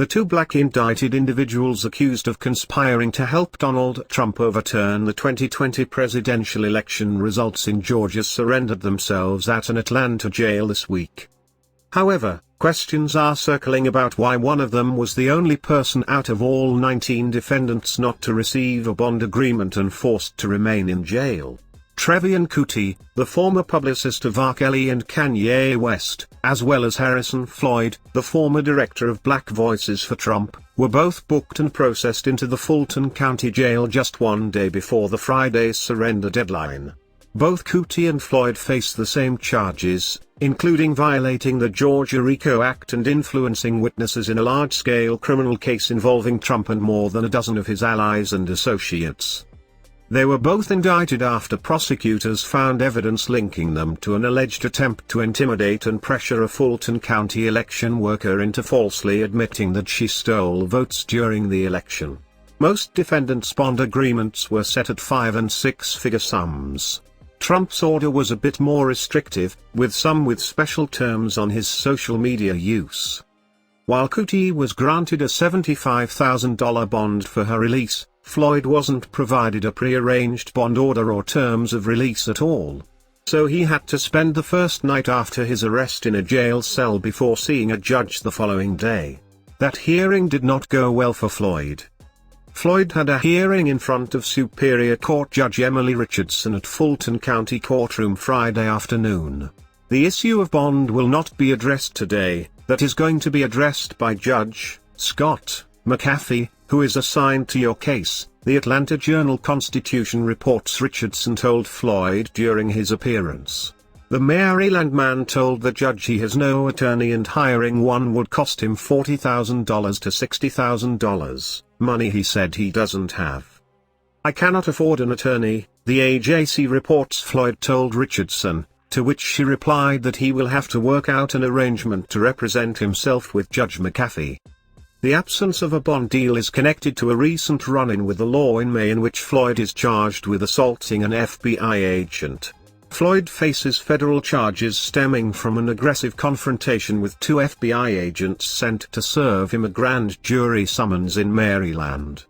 The two black indicted individuals accused of conspiring to help Donald Trump overturn the 2020 presidential election results in Georgia surrendered themselves at an Atlanta jail this week. However, questions are circling about why one of them was the only person out of all 19 defendants not to receive a bond agreement and forced to remain in jail. Trevian Kutti, the former publicist of R. Kelly and Kanye West, as well as Harrison Floyd, the former director of Black Voices for Trump, were both booked and processed into the Fulton County Jail just one day before the Friday's surrender deadline. Both Kutti and Floyd face the same charges, including violating the Georgia RICO Act and influencing witnesses in a large-scale criminal case involving Trump and more than a dozen of his allies and associates. They were both indicted after prosecutors found evidence linking them to an alleged attempt to intimidate and pressure a Fulton County election worker into falsely admitting that she stole votes during the election. Most defendants' bond agreements were set at 5- and 6-figure sums. Trump's order was a bit more restrictive, with some with special terms on his social media use. While Kutti was granted a $75,000 bond for her release, Floyd wasn't provided a pre-arranged bond order or terms of release at all. So he had to spend the first night after his arrest in a jail cell before seeing a judge the following day. That hearing did not go well for Floyd. Floyd had a hearing in front of Superior Court Judge Emily Richardson at Fulton County Courtroom Friday afternoon. The issue of bond will not be addressed today. That is going to be addressed by Judge Scott McAfee, who is assigned to your case, the Atlanta Journal-Constitution reports Richardson told Floyd during his appearance. The Maryland man told the judge he has no attorney and hiring one would cost him $40,000 to $60,000, money he said he doesn't have. I cannot afford an attorney, the AJC reports Floyd told Richardson, to which she replied that he will have to work out an arrangement to represent himself with Judge McAfee. The absence of a bond deal is connected to a recent run-in with the law in May in which Floyd is charged with assaulting an FBI agent. Floyd faces federal charges stemming from an aggressive confrontation with two FBI agents sent to serve him a grand jury summons in Maryland.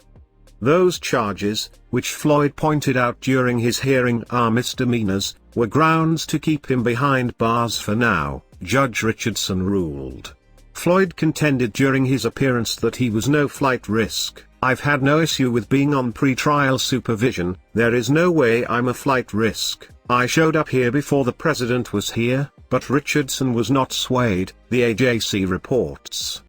Those charges, which Floyd pointed out during his hearing are misdemeanors, were grounds to keep him behind bars for now, Judge Richardson ruled. Floyd contended during his appearance that he was no flight risk. I've had no issue with being on pre-trial supervision, there is no way I'm a flight risk. I showed up here before the president was here, but Richardson was not swayed, the AJC reports.